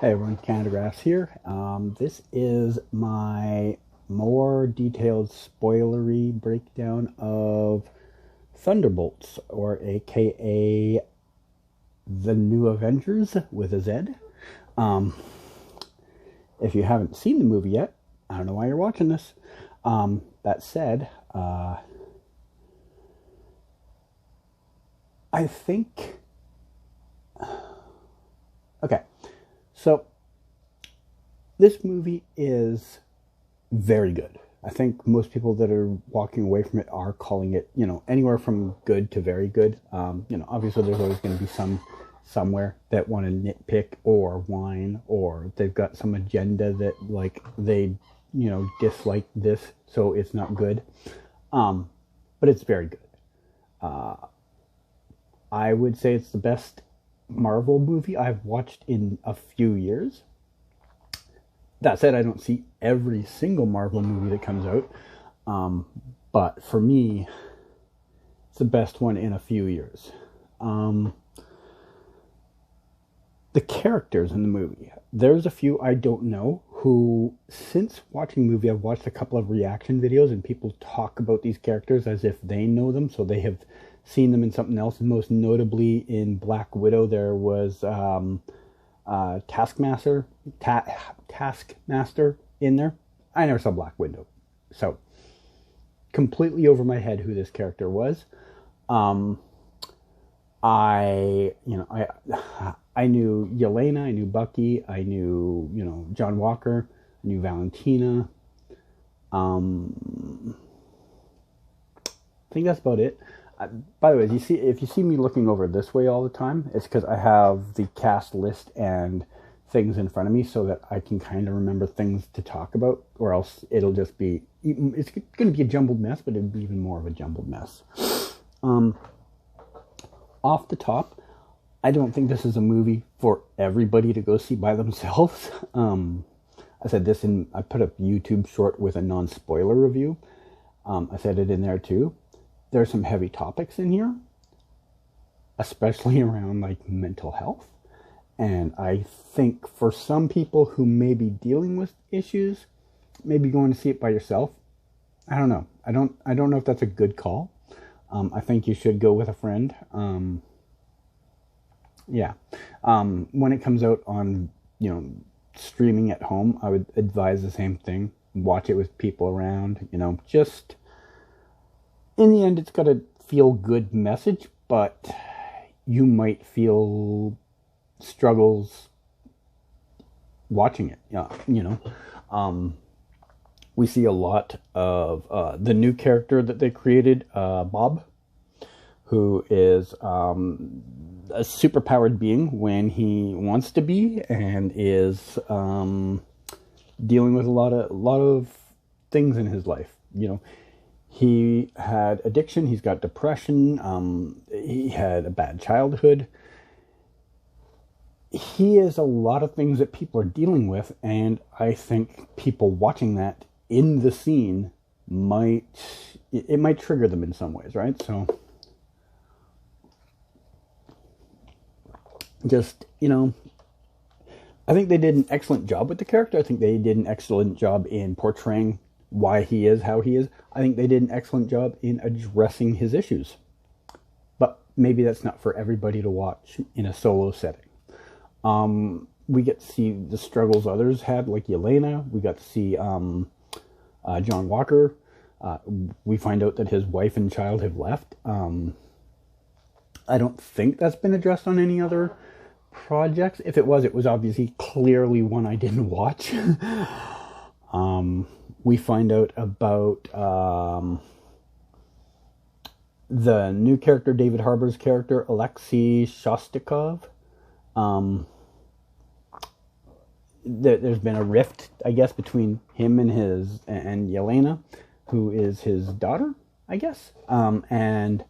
Hey everyone, Canadagraphs here. This is my more detailed spoilery breakdown of Thunderbolts, or aka The New Avengers with a Z. Um, if you haven't seen the movie yet, I don't know why you're watching this. That said, I think... Okay, so this movie is very good. I think most people that are walking away from it are calling it, anywhere from good to very good. Obviously there's always going to be somewhere that want to nitpick or whine, or they've got some agenda that they, dislike this, so it's not good. But it's very good. I would say it's the best Marvel movie I've watched in a few years. That said, I don't see every single Marvel movie that comes out. But for me, it's the best one in a few years. The characters in the movie. There's a few I don't know who, since watching the movie, I've watched a couple of reaction videos and people talk about these characters as if they know them, so they have seen them in something else. And most notably in Black Widow, there was Taskmaster in there. I never saw Black Widow, so completely over my head who this character was. I knew Yelena, I knew Bucky, I knew John Walker, I knew Valentina. I think that's about it. By the way, if you see me looking over this way all the time, it's because I have the cast list and things in front of me so that I can kind of remember things to talk about, or else it'll just be, it's going to be a jumbled mess, but it'll be even more of a jumbled mess. Off the top, I don't think this is a movie for everybody to go see by themselves. I said this I put a YouTube short with a non-spoiler review. I said it in there too. There are some heavy topics in here, especially around mental health. And I think for some people who may be dealing with issues, maybe going to see it by yourself, I don't know. I don't know if that's a good call. I think you should go with a friend. When it comes out on, streaming at home, I would advise the same thing. Watch it with people around, just... In the end, it's got a feel-good message, but you might feel struggles watching it. We see a lot of the new character that they created, Bob, who is a superpowered being when he wants to be, and is dealing with a lot of things in his life. He had addiction, he's got depression, he had a bad childhood. He is a lot of things that people are dealing with, and I think people watching that in the scene might trigger them in some ways, right? So, just, I think they did an excellent job with the character. I think they did an excellent job in portraying why he is how he is. I think they did an excellent job in addressing his issues. But maybe that's not for everybody to watch in a solo setting. We get to see the struggles others had, like Yelena. We got to see John Walker. We find out that his wife and child have left. I don't think that's been addressed on any other projects. If it was obviously clearly one I didn't watch. We find out about the new character, David Harbour's character, Alexei Shostakov. There's been a rift, I guess, between him and Yelena, who is his daughter, I guess. And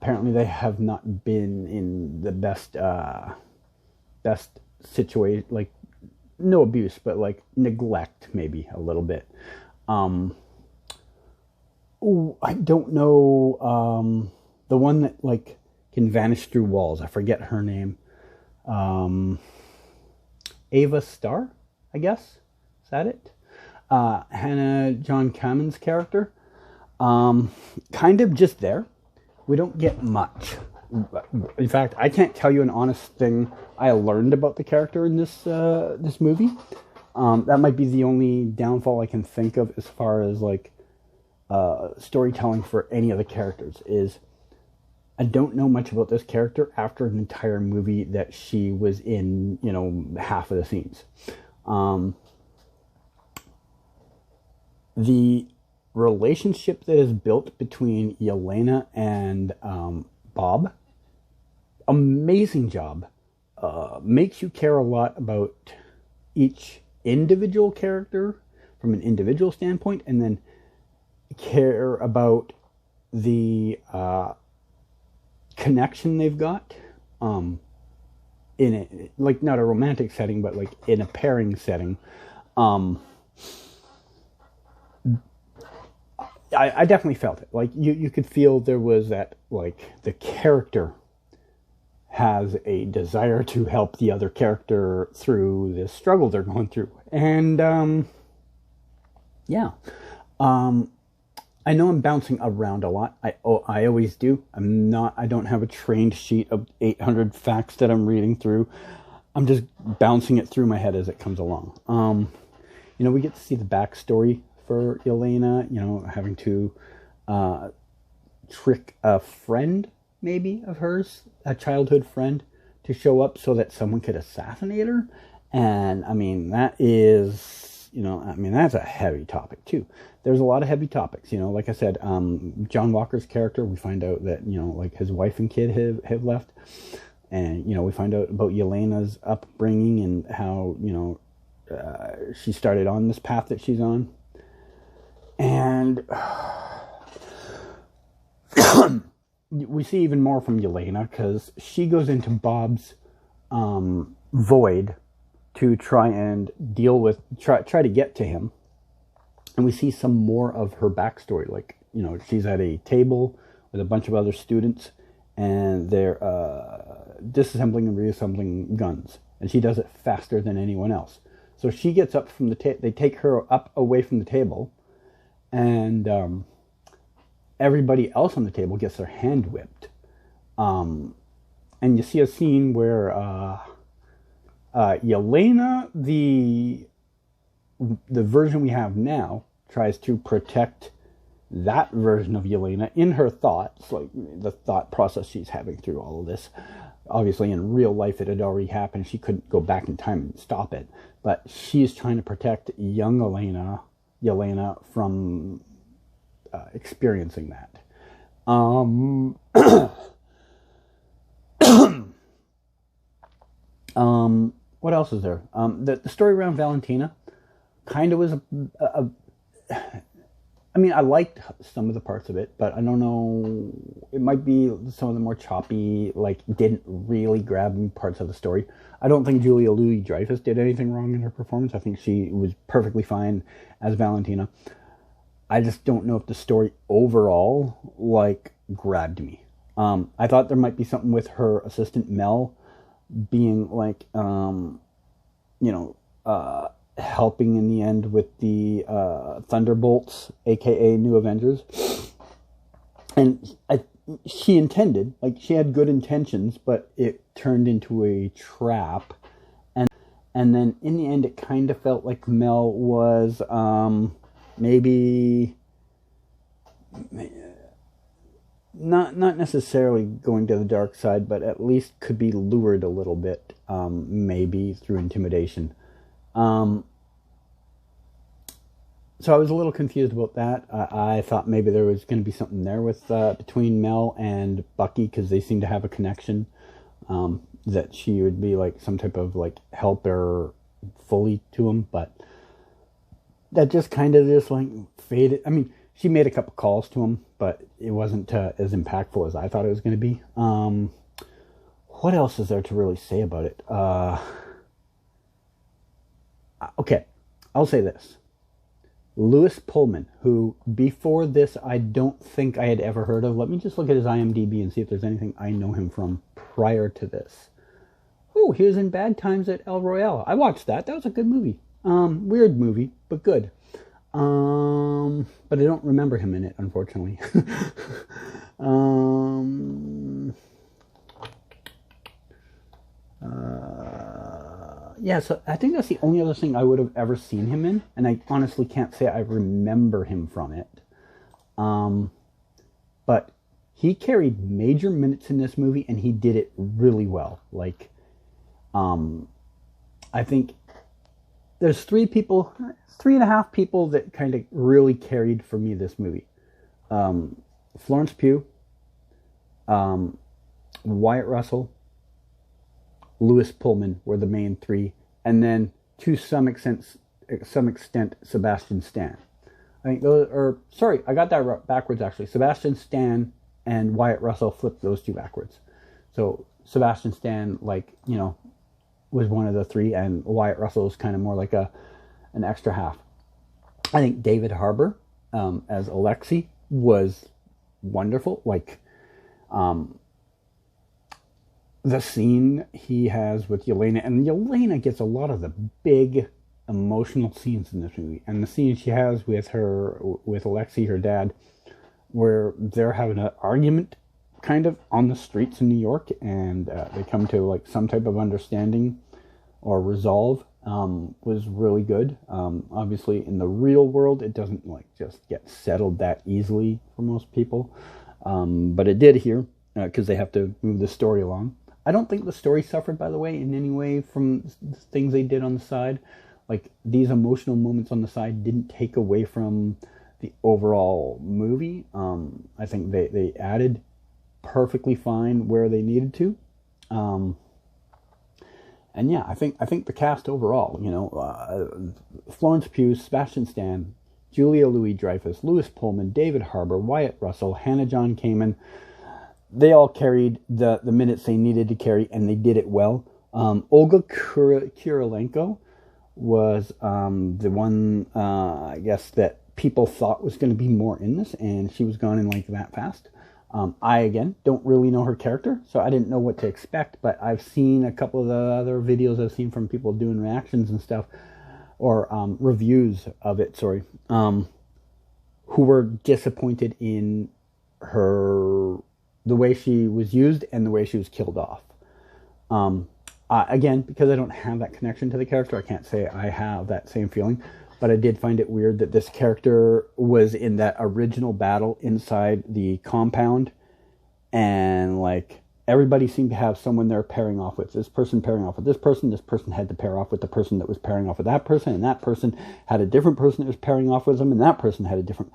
apparently they have not been in the best situation, no abuse, but neglect, maybe a little bit. I don't know, the one that can vanish through walls. I forget her name. Ava Starr, I guess. Is that it? Hannah John Kaman's character. Kind of just there. We don't get much. In fact, I can't tell you an honest thing I learned about the character in this movie. That might be the only downfall I can think of as far as like storytelling for any of the characters is I don't know much about this character after an entire movie that she was in, half of the scenes. The relationship that is built between Yelena and Bob, amazing job. Makes you care a lot about each individual character from an individual standpoint, and then care about the connection they've got in it, like not a romantic setting, but like in a pairing setting. I definitely felt it. Like you could feel there was that, like the character has a desire to help the other character through this struggle they're going through. And yeah. I know I'm bouncing around a lot. I always do. I don't have a trained sheet of 800 facts that I'm reading through. I'm just bouncing it through my head as it comes along. We get to see the backstory for Yelena, having to trick a friend, maybe, of hers, a childhood friend, to show up so that someone could assassinate her. And, that is, that's a heavy topic, too. There's a lot of heavy topics, like I said, John Walker's character, we find out that, like his wife and kid have left. And, we find out about Yelena's upbringing and how, she started on this path that she's on. And we see even more from Yelena because she goes into Bob's void to try and try to get to him. And we see some more of her backstory. Like, she's at a table with a bunch of other students and they're disassembling and reassembling guns. And she does it faster than anyone else. So she gets up from the table. They take her up away from the table. And everybody else on the table gets their hand whipped. And you see a scene where Yelena, the version we have now, tries to protect that version of Yelena in her thoughts, like the thought process she's having through all of this. Obviously, in real life, it had already happened. She couldn't go back in time and stop it. But she's trying to protect young Yelena from experiencing that. What else is there? The story around Valentina kind of was I liked some of the parts of it, but I don't know, it might be some of the more choppy, like, didn't really grab me parts of the story. I don't think Julia Louis-Dreyfus did anything wrong in her performance. I think she was perfectly fine as Valentina. I just don't know if the story overall, like, grabbed me. I thought there might be something with her assistant Mel being, like, helping in the end with the Thunderbolts, aka New Avengers. And she intended, like, she had good intentions, but it turned into a trap. And then in the end, it kind of felt like Mel was maybe not necessarily going to the dark side, but at least could be lured a little bit, maybe through intimidation. So I was a little confused about that. I thought maybe there was going to be something there with between Mel and Bucky, because they seem to have a connection, that she would be like some type of like helper fully to him, but that just kind of just like faded. I mean, she made a couple calls to him, but it wasn't as impactful as I thought it was going to be. What else is there to really say about it? Okay, I'll say this. Louis Pullman, who before this I don't think I had ever heard of. Let me just look at his IMDb and see if there's anything I know him from prior to this. Oh, he was in Bad Times at El Royale. I watched that. That was a good movie. Weird movie, but good. But I don't remember him in it, unfortunately. Yeah, so I think that's the only other thing I would have ever seen him in, and I honestly can't say I remember him from it. But he carried major minutes in this movie, and he did it really well. Like, I think there's 3.5 people that kind of really carried for me this movie. Florence Pugh, Wyatt Russell, Lois Pullman were the main three, and then to some extent Sebastian Stan. I think those are, sorry, I got that backwards actually. Sebastian Stan and Wyatt Russell flipped those two backwards. So Sebastian Stan, like, you know, was one of the three, and Wyatt Russell was kind of more like an extra half. I think David Harbour as Alexei was wonderful. Like, the scene he has with Yelena, and Yelena gets a lot of the big emotional scenes in this movie, and the scene she has with Alexei, her dad, where they're having an argument kind of on the streets in New York, and they come to like some type of understanding or resolve, was really good. Obviously in the real world it doesn't like just get settled that easily for most people, but it did here, because they have to move the story along. I don't think the story suffered, by the way, in any way from things they did on the side. Like, these emotional moments on the side didn't take away from the overall movie. I think they added perfectly fine where they needed to. And yeah, I think the cast overall, you know, Florence Pugh, Sebastian Stan, Julia Louis-Dreyfus, Lois Pullman, David Harbour, Wyatt Russell, Hannah John Kaman, they all carried the minutes they needed to carry, and they did it well. Olga Kurylenko was the one, I guess, that people thought was going to be more in this, and she was gone in like that fast. I, again, don't really know her character, so I didn't know what to expect, but I've seen a couple of the other videos I've seen from people doing reactions and stuff, or reviews of it, who were disappointed in the way she was used and the way she was killed off. Again, because I don't have that connection to the character, I can't say I have that same feeling, but I did find it weird that this character was in that original battle inside the compound, and like everybody seemed to have someone they're pairing off with. This person pairing off with this person had to pair off with the person that was pairing off with that person, and that person had a different person that was pairing off with them, and that person had a different...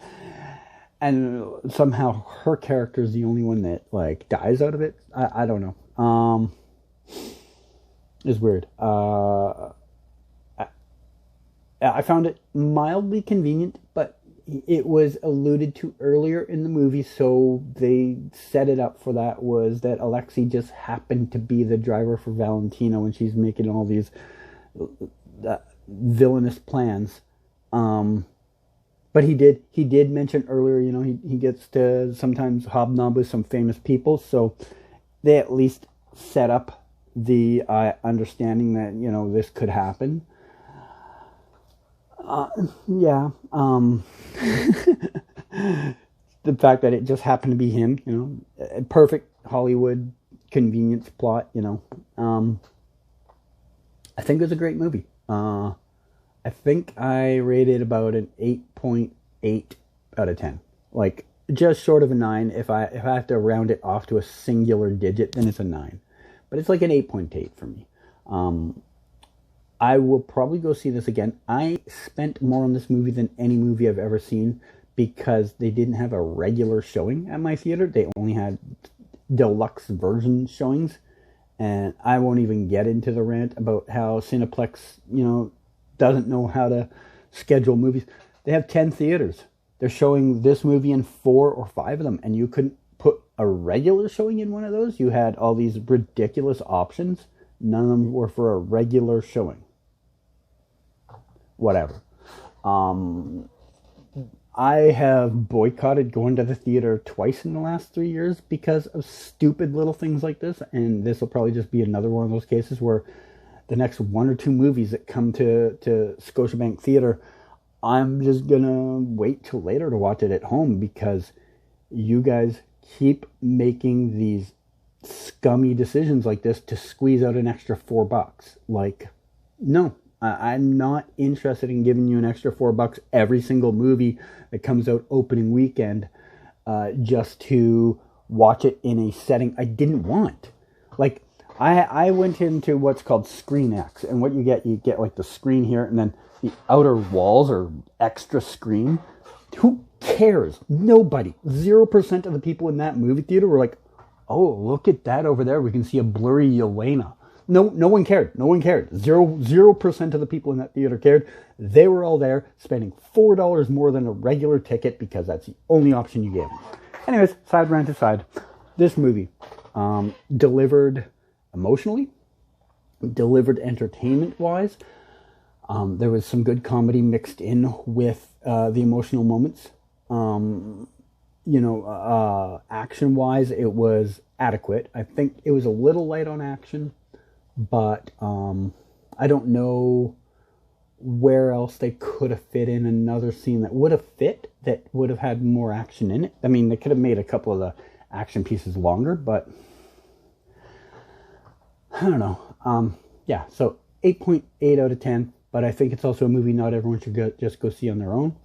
And somehow her character is the only one that like dies out of it. I don't know. It's weird. I found it mildly convenient, but it was alluded to earlier in the movie, so they set it up for that, was that Alexei just happened to be the driver for Valentina when she's making all these villainous plans. But he did mention earlier, you know, he gets to sometimes hobnob with some famous people, so they at least set up the understanding that, you know, this could happen. Yeah. The fact that it just happened to be him, you know, a perfect Hollywood convenience plot, you know. I think it was a great movie. I think I rated about an 8.8 out of 10. Like, just short of a 9. If I have to round it off to a singular digit, then it's a 9. But it's like an 8.8 for me. I will probably go see this again. I spent more on this movie than any movie I've ever seen, because they didn't have a regular showing at my theater. They only had deluxe version showings. And I won't even get into the rant about how Cineplex, you know, doesn't know how to schedule movies. They have 10 theaters. They're showing this movie in 4 or 5 of them, and you couldn't put a regular showing in one of those. You had all these ridiculous options. None of them were for a regular showing. Whatever. I have boycotted going to the theater twice in the last 3 years because of stupid little things like this, and this will probably just be another one of those cases where the next one or two movies that come to Scotiabank Theatre, I'm just gonna wait till later to watch it at home because you guys keep making these scummy decisions like this to squeeze out an extra $4. Like, no, I'm not interested in giving you an extra $4 every single movie that comes out opening weekend just to watch it in a setting I didn't want. Like, I went into what's called ScreenX, and what you get like the screen here, and then the outer walls are extra screen. Who cares? Nobody. 0% of the people in that movie theater were like, oh, look at that over there. We can see a blurry Yelena. No one cared. No one cared. 0% of the people in that theater cared. They were all there spending $4 more than a regular ticket because that's the only option you gave them. Anyways, side rant aside, this movie delivered emotionally, delivered entertainment-wise. There was some good comedy mixed in with the emotional moments. Action-wise, it was adequate. I think it was a little light on action, but I don't know where else they could have fit in another scene that would have fit, that would have had more action in it. I mean, they could have made a couple of the action pieces longer, but I don't know. So 8.8 out of 10, but I think it's also a movie not everyone should just go see on their own.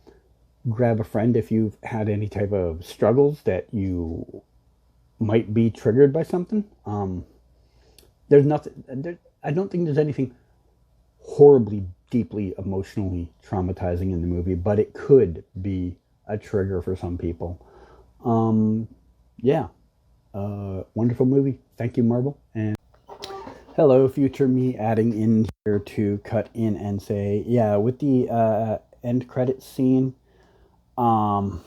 Grab a friend if you've had any type of struggles that you might be triggered by something. There's nothing. I don't think there's anything horribly, deeply, emotionally traumatizing in the movie, but it could be a trigger for some people. Wonderful movie. Thank you, Marvel. And hello, future me, adding in here to cut in and say, with the end credits scene, I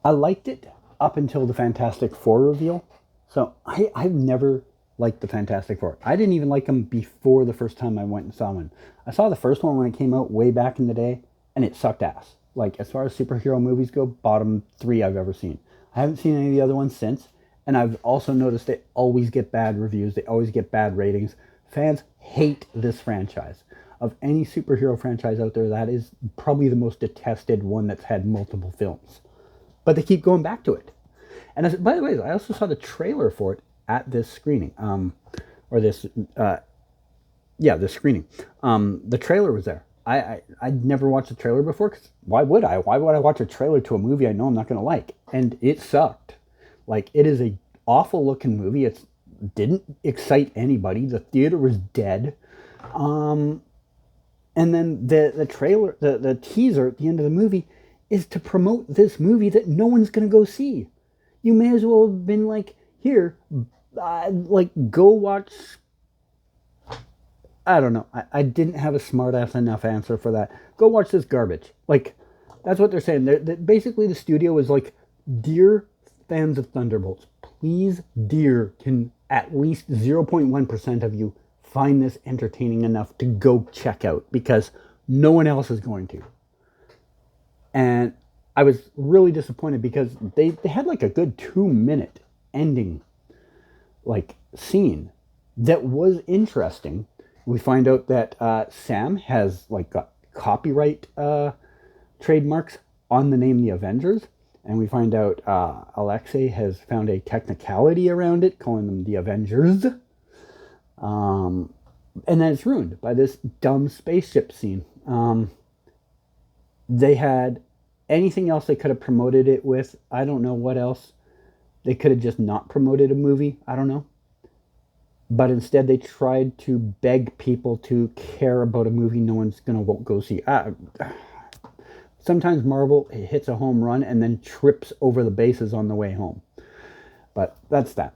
liked it up until the Fantastic Four reveal. So I've never liked the Fantastic Four. I didn't even like them before the first time I went and saw one. I saw the first one when it came out way back in the day, and it sucked ass. Like, as far as superhero movies go, bottom 3 I've ever seen. I haven't seen any of the other ones since, and I've also noticed they always get bad reviews. They always get bad ratings. Fans hate this franchise. Of any superhero franchise out there, that is probably the most detested one that's had multiple films. But they keep going back to it. And by the way, I also saw the trailer for it at this screening. This screening. The trailer was there. I'd never watched a trailer before, because why would I? Why would I watch a trailer to a movie I know I'm not going to like? And it sucked. Like, it is a awful looking movie. It didn't excite anybody. The theater was dead. And then the trailer, the teaser at the end of the movie is to promote this movie that no one's going to go see. You may as well have been like, here, go watch. I don't know. I didn't have a smart-ass enough answer for that. Go watch this garbage. Like, that's what they're saying. Basically, the studio was like, dear fans of Thunderbolts, please, dear, can at least 0.1% of you find this entertaining enough to go check out, because no one else is going to. And I was really disappointed because they had like a good 2-minute ending scene that was interesting. We find out that Sam has got copyright trademarks on the name The Avengers, and we find out Alexei has found a technicality around it, calling them The Avengers. And then it's ruined by this dumb spaceship scene. They had anything else they could have promoted it with. I don't know what else. They could have just not promoted a movie. I don't know. But instead they tried to beg people to care about a movie no one's going to go see. Sometimes Marvel hits a home run and then trips over the bases on the way home. But that's that.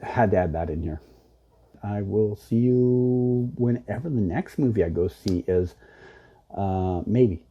Had to add that in here. I will see you whenever the next movie I go see is. Maybe.